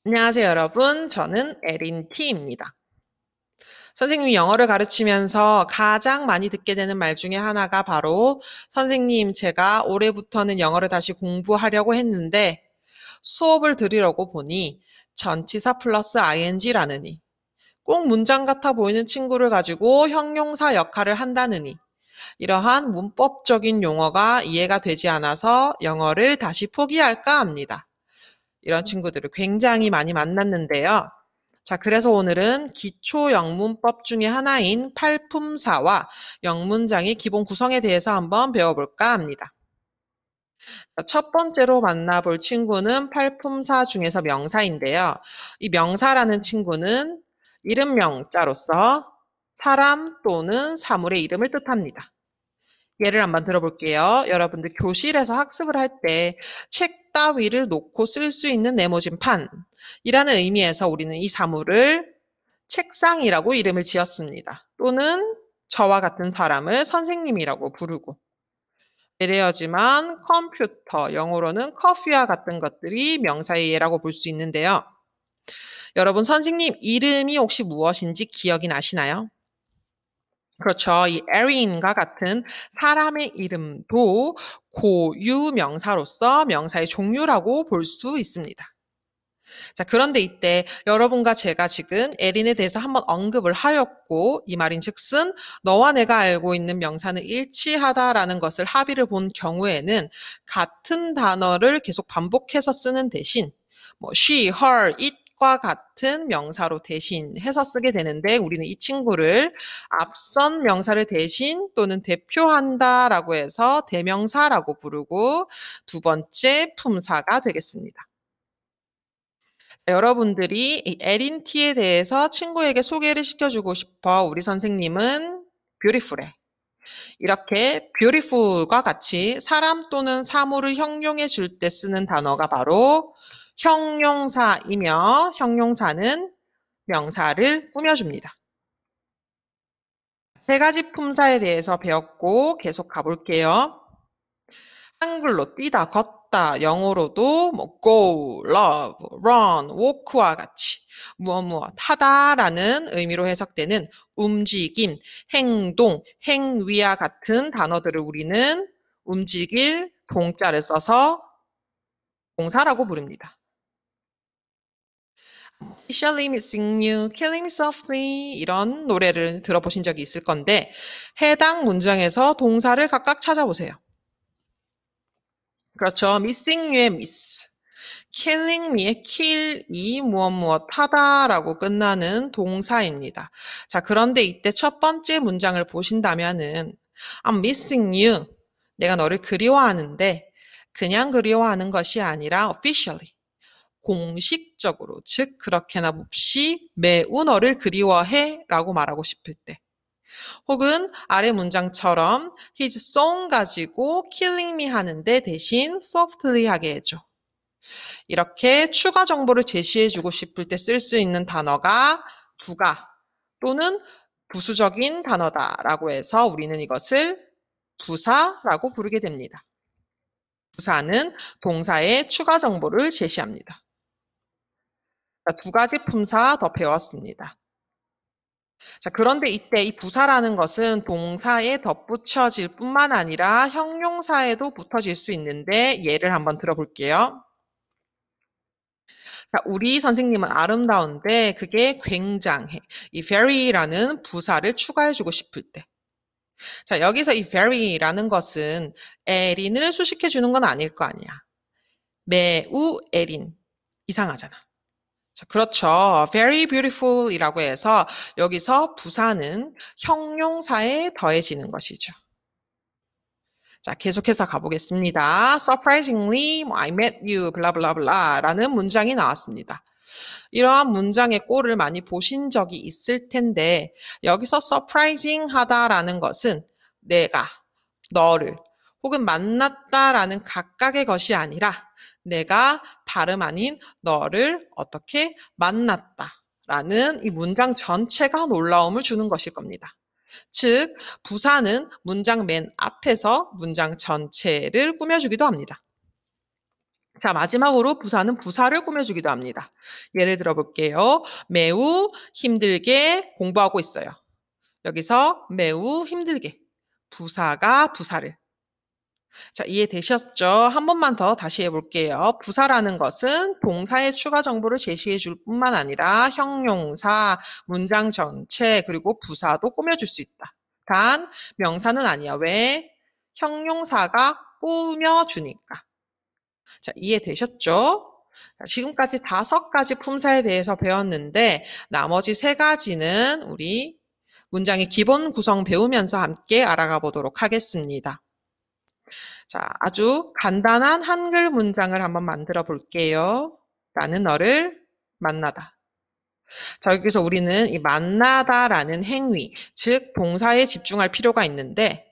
안녕하세요, 여러분. 저는 에린 T입니다. 선생님이 영어를 가르치면서 가장 많이 듣게 되는 말 중에 하나가 바로 선생님, 제가 올해부터는 영어를 다시 공부하려고 했는데 수업을 들으려고 보니 전치사 플러스 ing라느니 꼭 문장 같아 보이는 친구를 가지고 형용사 역할을 한다느니 이러한 문법적인 용어가 이해가 되지 않아서 영어를 다시 포기할까 합니다. 이런 친구들을 굉장히 많이 만났는데요. 자, 그래서 오늘은 기초 영문법 중에 하나인 팔품사와 영문장의 기본 구성에 대해서 한번 배워볼까 합니다. 첫 번째로 만나볼 친구는 팔품사 중에서 명사인데요. 이 명사라는 친구는 이름 명자로서 사람 또는 사물의 이름을 뜻합니다. 예를 한번 들어볼게요. 여러분들 교실에서 학습을 할 때 책 따위를 놓고 쓸 수 있는 네모진판이라는 의미에서 우리는 이 사물을 책상이라고 이름을 지었습니다. 또는 저와 같은 사람을 선생님이라고 부르고 예래어지만 컴퓨터, 영어로는 커피와 같은 것들이 명사의 예라고 볼 수 있는데요. 여러분 선생님 이름이 혹시 무엇인지 기억이 나시나요? 그렇죠. 이 에린과 같은 사람의 이름도 고유 명사로서 명사의 종류라고 볼 수 있습니다. 자, 그런데 이때 여러분과 제가 지금 에린에 대해서 한번 언급을 하였고 이 말인즉슨 너와 내가 알고 있는 명사는 일치하다라는 것을 합의를 본 경우에는 같은 단어를 계속 반복해서 쓰는 대신 she, her, it과 같은 명사로 대신해서 쓰게 되는데 우리는 이 친구를 앞선 명사를 대신 또는 대표한다라고 해서 대명사라고 부르고 두 번째 품사가 되겠습니다. 여러분들이 이 에린 T에 대해서 친구에게 소개를 시켜주고 싶어 우리 선생님은 beautiful해. 이렇게 beautiful과 같이 사람 또는 사물을 형용해 줄 때 쓰는 단어가 바로 형용사이며 형용사는 명사를 꾸며줍니다. 세 가지 품사에 대해서 배웠고 계속 가볼게요. 한글로 뛰다, 걷다, 영어로도 go, love, run, walk와 같이 무엇 하다라는 의미로 해석되는 움직임, 행동, 행위와 같은 단어들을 우리는 움직일 동자를 써서 동사라고 부릅니다. Officially missing you, killing me softly 이런 노래를 들어보신 적이 있을 건데 해당 문장에서 동사를 각각 찾아보세요. 그렇죠. missing you의 miss, killing me의 kill이 무엇 하다라고 끝나는 동사입니다. 자, 그런데 이때 첫 번째 문장을 보신다면은 I'm missing you. 내가 너를 그리워하는데 그냥 그리워하는 것이 아니라 officially. 공식적으로, 즉 그렇게나 몹시 매우 너를 그리워해 라고 말하고 싶을 때 혹은 아래 문장처럼 his song 가지고 killing me 하는데 대신 softly 하게 해줘. 이렇게 추가 정보를 제시해주고 싶을 때 쓸 수 있는 단어가 부가 또는 부수적인 단어다라고 해서 우리는 이것을 부사라고 부르게 됩니다. 부사는 동사의 추가 정보를 제시합니다. 두 가지 품사 더 배웠습니다. 자, 그런데 이때 이 부사라는 것은 동사에 덧붙여질 뿐만 아니라 형용사에도 붙어질 수 있는데 예를 한번 들어볼게요. 자, 우리 선생님은 아름다운데 그게 굉장해. 이 very라는 부사를 추가해주고 싶을 때. 자, 여기서 이 very라는 것은 에린을 수식해주는 건 아닐 거 아니야. 매우 에린. 이상하잖아. 자, 그렇죠. very beautiful 이라고 해서 여기서 부사는 형용사에 더해지는 것이죠. 자, 계속해서 가보겠습니다. Surprisingly, I met you, 블라블라블라 라는 문장이 나왔습니다. 이러한 문장의 꼴을 많이 보신 적이 있을 텐데 여기서 surprising 하다라는 것은 내가, 너를 혹은 만났다라는 각각의 것이 아니라 내가 다름 아닌 너를 어떻게 만났다라는 이 문장 전체가 놀라움을 주는 것일 겁니다. 즉, 부사는 문장 맨 앞에서 문장 전체를 꾸며주기도 합니다. 자, 마지막으로 부사는 부사를 꾸며주기도 합니다. 예를 들어 볼게요. 매우 힘들게 공부하고 있어요. 여기서 매우 힘들게. 부사가 부사를. 자, 이해되셨죠? 한 번만 더 다시 해볼게요. 부사라는 것은 동사의 추가 정보를 제시해 줄 뿐만 아니라 형용사, 문장 전체, 그리고 부사도 꾸며줄 수 있다. 단, 명사는 아니야. 왜? 형용사가 꾸며주니까. 자, 이해되셨죠? 자, 지금까지 5가지 품사에 대해서 배웠는데 나머지 3가지는 우리 문장의 기본 구성 배우면서 함께 알아가 보도록 하겠습니다. 자, 아주 간단한 한글 문장을 한번 만들어 볼게요. 나는 너를 만나다. 자, 여기서 우리는 이 만나다라는 행위, 즉 동사에 집중할 필요가 있는데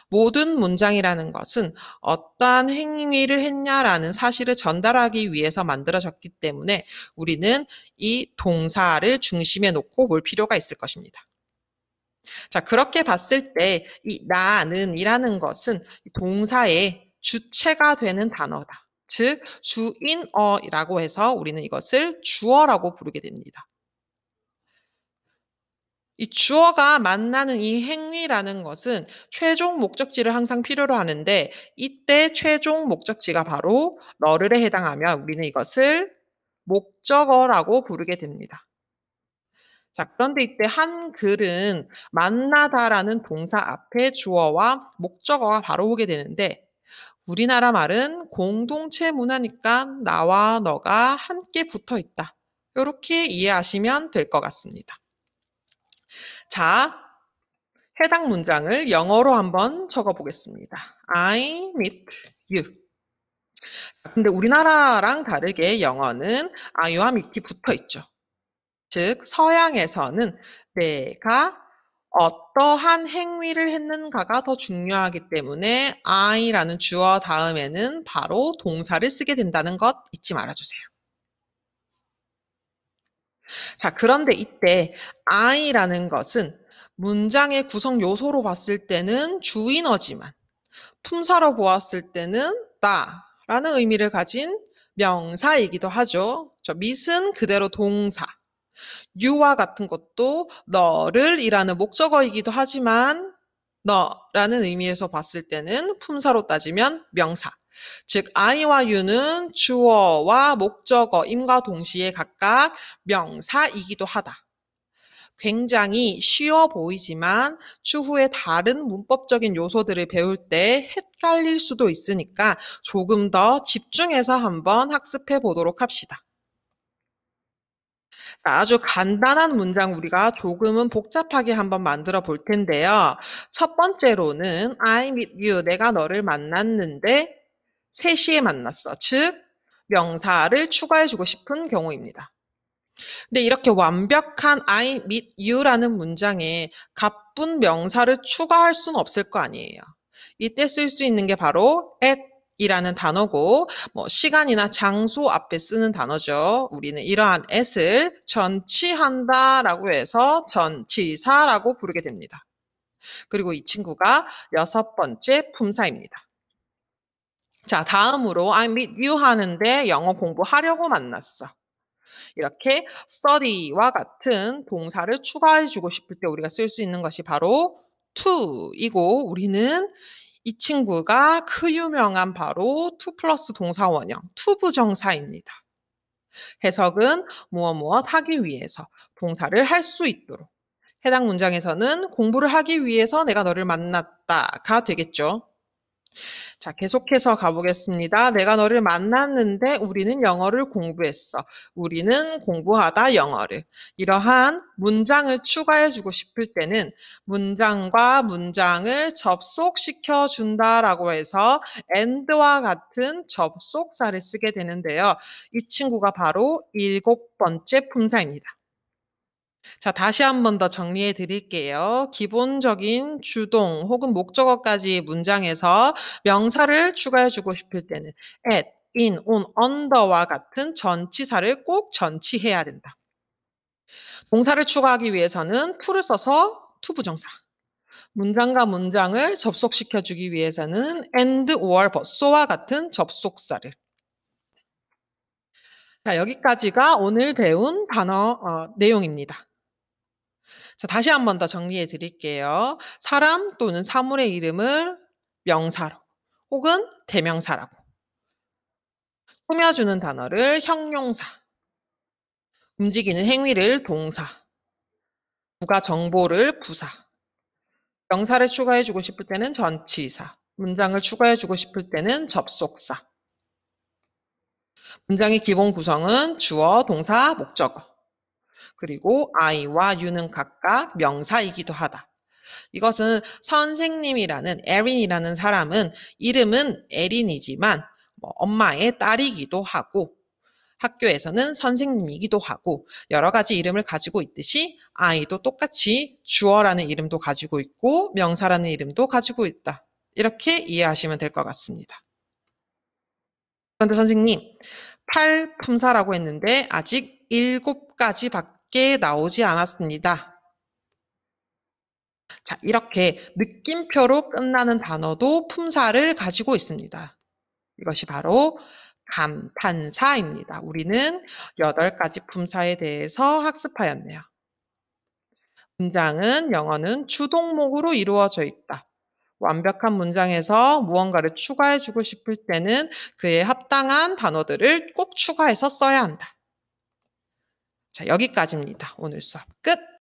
모든 문장이라는 것은 어떠한 행위를 했냐라는 사실을 전달하기 위해서 만들어졌기 때문에 우리는 이 동사를 중심에 놓고 볼 필요가 있을 것입니다. 자, 그렇게 봤을 때 이 나는 이라는 것은 동사의 주체가 되는 단어다. 즉 주인어라고 해서 우리는 이것을 주어라고 부르게 됩니다. 이 주어가 만나는 이 행위라는 것은 최종 목적지를 항상 필요로 하는데 이때 최종 목적지가 바로 너를에 해당하며 우리는 이것을 목적어라고 부르게 됩니다. 자, 그런데 이때 한글은 만나다라는 동사 앞에 주어와 목적어가 바로 오게 되는데 우리나라 말은 공동체 문화니까 나와 너가 함께 붙어 있다. 이렇게 이해하시면 될 것 같습니다. 자, 해당 문장을 영어로 한번 적어 보겠습니다. I meet you. 근데 우리나라랑 다르게 영어는 I와 meet이 붙어 있죠. 즉, 서양에서는 내가 어떠한 행위를 했는가가 더 중요하기 때문에 I라는 주어 다음에는 바로 동사를 쓰게 된다는 것 잊지 말아주세요. 자, 그런데 이때 I라는 것은 문장의 구성 요소로 봤을 때는 주인어지만 품사로 보았을 때는 나라는 의미를 가진 명사이기도 하죠. mit은 그대로 동사, you와 같은 것도 너를 이라는 목적어이기도 하지만 너라는 의미에서 봤을 때는 품사로 따지면 명사. 즉 I와 U는 주어와 목적어임과 동시에 각각 명사이기도 하다. 굉장히 쉬워 보이지만 추후에 다른 문법적인 요소들을 배울 때 헷갈릴 수도 있으니까 조금 더 집중해서 한번 학습해 보도록 합시다. 아주 간단한 문장 우리가 조금은 복잡하게 한번 만들어 볼 텐데요. 첫 번째로는 I meet you. 내가 너를 만났는데 3시에 만났어. 즉 명사를 추가해 주고 싶은 경우입니다. 근데 이렇게 완벽한 I meet you라는 문장에 가쁜 명사를 추가할 수는 없을 거 아니에요. 이때 쓸 수 있는 게 바로 at 이라는 단어고 시간이나 장소 앞에 쓰는 단어죠. 우리는 이러한 at을 전치한다라고 해서 전치사라고 부르게 됩니다. 그리고 이 친구가 6번째 품사입니다. 자, 다음으로 I meet you 하는데 영어 공부하려고 만났어. 이렇게 study와 같은 동사를 추가해주고 싶을 때 우리가 쓸 수 있는 것이 바로 to이고 우리는 이 친구가 그 유명한 바로 to 플러스 동사 원형, to 부정사입니다. 해석은 무엇 하기 위해서 동사를 할 수 있도록. 해당 문장에서는 공부를 하기 위해서 내가 너를 만났다가 되겠죠. 자, 계속해서 가보겠습니다. 내가 너를 만났는데 우리는 영어를 공부했어. 우리는 공부하다 영어를. 이러한 문장을 추가해주고 싶을 때는 문장과 문장을 접속시켜 준다라고 해서 and와 같은 접속사를 쓰게 되는데요. 이 친구가 바로 7번째 품사입니다. 자, 다시 한 번 더 정리해 드릴게요. 기본적인 주동 혹은 목적어까지 문장에서 명사를 추가해 주고 싶을 때는 at, in, on, under와 같은 전치사를 꼭 전치해야 된다. 동사를 추가하기 위해서는 to를 써서 to 부정사. 문장과 문장을 접속시켜 주기 위해서는 and, or, but소와 같은 접속사를. 자, 여기까지가 오늘 배운 단어 내용입니다. 자, 다시 한 번 더 정리해 드릴게요. 사람 또는 사물의 이름을 명사로 혹은 대명사라고, 꾸며주는 단어를 형용사, 움직이는 행위를 동사, 부가 정보를 부사, 명사를 추가해 주고 싶을 때는 전치사, 문장을 추가해 주고 싶을 때는 접속사. 문장의 기본 구성은 주어, 동사, 목적어. 그리고 I와 U는 각각 명사이기도 하다. 이것은 선생님이라는 에린이라는 사람은 이름은 에린이지만 엄마의 딸이기도 하고, 학교에서는 선생님이기도 하고, 여러 가지 이름을 가지고 있듯이 아이도 똑같이 주어라는 이름도 가지고 있고 명사라는 이름도 가지고 있다. 이렇게 이해하시면 될 것 같습니다. 그런데 선생님, 8품사라고 했는데 아직 7가지밖에 나오지 않았습니다. 자, 이렇게 느낌표로 끝나는 단어도 품사를 가지고 있습니다. 이것이 바로 감탄사입니다. 우리는 8가지 품사에 대해서 학습하였네요. 문장은 영어는 주동목으로 이루어져 있다. 완벽한 문장에서 무언가를 추가해주고 싶을 때는 그에 합당한 단어들을 꼭 추가해서 써야 한다. 자, 여기까지입니다. 오늘 수업 끝!